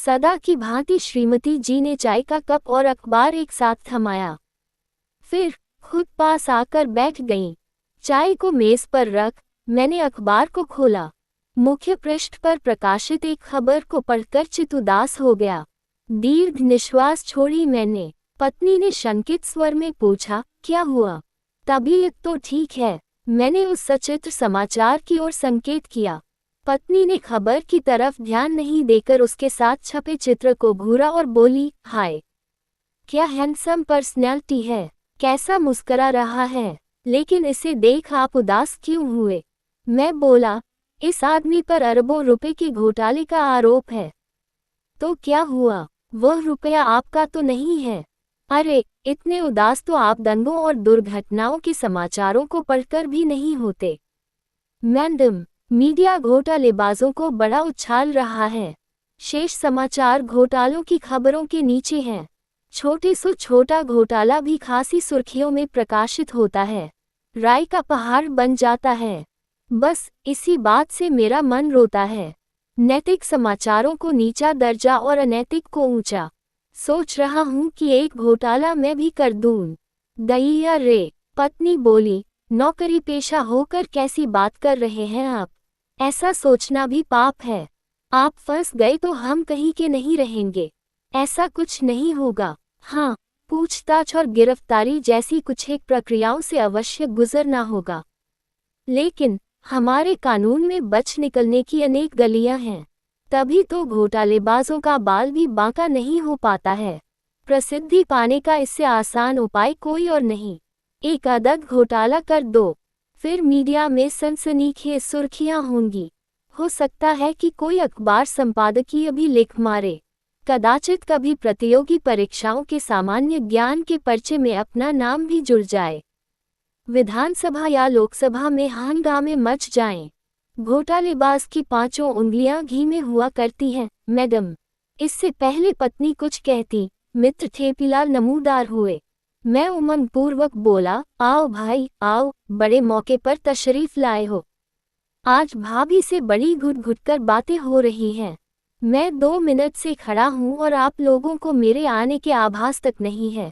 सदा की भांति श्रीमती जी ने चाय का कप और अखबार एक साथ थमाया। फिर खुद पास आकर बैठ गईं। चाय को मेज पर रख मैंने अखबार को खोला। मुख्य पृष्ठ पर प्रकाशित एक खबर को पढ़कर चित्त उदास हो गया। दीर्घ निश्वास छोड़ी मैंने। पत्नी ने शंकित स्वर में पूछा, क्या हुआ? तबीयत तो ठीक है। मैंने उस सचित्र समाचार की ओर संकेत किया। पत्नी ने खबर की तरफ ध्यान नहीं देकर उसके साथ छपे चित्र को घूरा और बोली, हाय, क्या हैंडसम पर्सनैलिटी है, कैसा मुस्करा रहा है। लेकिन इसे देख आप उदास क्यों हुए? मैं बोला, इस आदमी पर अरबों रुपए के घोटाले का आरोप है। तो क्या हुआ? वह रुपया आपका तो नहीं है। अरे, इतने उदास तो आप दंगों और दुर्घटनाओं के समाचारों को पढ़कर भी नहीं होते। मैडम, मीडिया घोटालेबाजों को बड़ा उछाल रहा है। शेष समाचार घोटालों की खबरों के नीचे हैं। छोटे से छोटा घोटाला भी खासी सुर्खियों में प्रकाशित होता है, राय का पहाड़ बन जाता है। बस इसी बात से मेरा मन रोता है। नैतिक समाचारों को नीचा दर्जा और अनैतिक को ऊंचा। सोच रहा हूँ कि एक घोटाला मैं भी कर दूं। दैया रे, पत्नी बोली, नौकरी पेशा होकर कैसी बात कर रहे हैं आप? ऐसा सोचना भी पाप है। आप फंस गए तो हम कहीं के नहीं रहेंगे। ऐसा कुछ नहीं होगा। हाँ, पूछताछ और गिरफ्तारी जैसी कुछ एक प्रक्रियाओं से अवश्य गुजरना होगा, लेकिन हमारे कानून में बच निकलने की अनेक गलियां हैं। तभी तो घोटालेबाजों का बाल भी बांका नहीं हो पाता है। प्रसिद्धि पाने का इससे आसान उपाय कोई और नहीं। एक अदद घोटाला कर दो, फिर मीडिया में सनसनीखेज सुर्खियां होंगी। हो सकता है कि कोई अखबार संपादकीय भी लिख मारे। कदाचित कभी प्रतियोगी परीक्षाओं के सामान्य ज्ञान के पर्चे में अपना नाम भी जुड़ जाए। विधानसभा या लोकसभा में हंगामे मच जाएं। घोटालेबाज की पांचों उंगलियां घी में हुआ करती हैं, मैडम। इससे पहले पत्नी कुछ कहती, मित्र ठेपीलाल नमूदार हुए। मैं उमंगपूर्वक बोला, आओ भाई आओ, बड़े मौके पर तशरीफ लाए हो। आज भाभी से बड़ी घुट घुट कर बातें हो रही हैं। मैं 2 मिनट से खड़ा हूं और आप लोगों को मेरे आने के आभास तक नहीं है।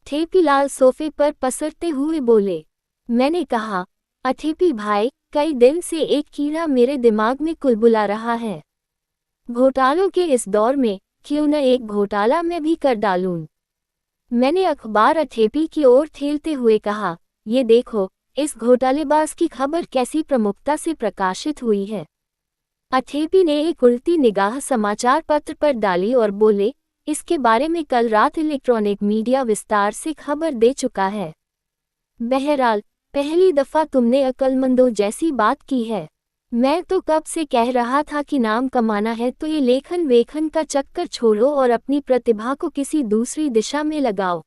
ठेपीलाल सोफे पर पसरते हुए बोले। मैंने कहा, अठेपी भाई, कई दिन से एक कीड़ा मेरे दिमाग में कुलबुला रहा है। घोटालों के इस दौर में क्यों न एक घोटाला मैं भी कर डालूं। मैंने अखबार अठेपी की ओर ठेलते हुए कहा, ये देखो, इस घोटालेबाज की खबर कैसी प्रमुखता से प्रकाशित हुई है। अठेपी ने एक उल्टी निगाह समाचार पत्र पर डाली और बोले, इसके बारे में कल रात इलेक्ट्रॉनिक मीडिया विस्तार से खबर दे चुका है। बहरहाल, पहली दफा तुमने अक्लमंदों जैसी बात की है। मैं तो कब से कह रहा था कि नाम कमाना है तो ये लेखन वेखन का चक्कर छोड़ो और अपनी प्रतिभा को किसी दूसरी दिशा में लगाओ।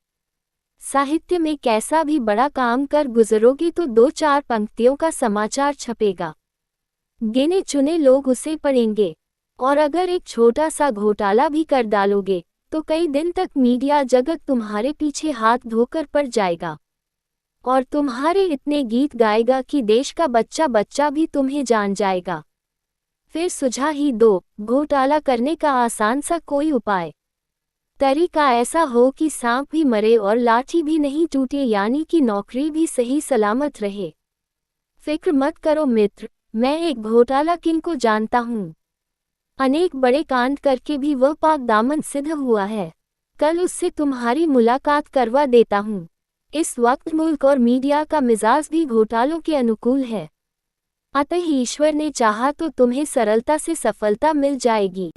साहित्य में कैसा भी बड़ा काम कर गुजरोगे तो 2-4 पंक्तियों का समाचार छपेगा, गिने चुने लोग उसे पढ़ेंगे। और अगर एक छोटा सा घोटाला भी कर डालोगे तो कई दिन तक मीडिया जगत तुम्हारे पीछे हाथ धोकर पड़ जाएगा और तुम्हारे इतने गीत गाएगा कि देश का बच्चा बच्चा भी तुम्हें जान जाएगा। फिर सुझा ही दो, घोटाला करने का आसान सा कोई उपाय। तरीका ऐसा हो कि सांप भी मरे और लाठी भी नहीं टूटे, यानी कि नौकरी भी सही सलामत रहे। फिक्र मत करो मित्र, मैं एक घोटाला किंग को जानता हूँ। अनेक बड़े कांड करके भी वह पाक दामन सिद्ध हुआ है। कल उससे तुम्हारी मुलाकात करवा देता हूँ। इस वक्त मुल्क और मीडिया का मिजाज भी घोटालों के अनुकूल है, अतः ईश्वर ने चाहा तो तुम्हें सरलता से सफलता मिल जाएगी।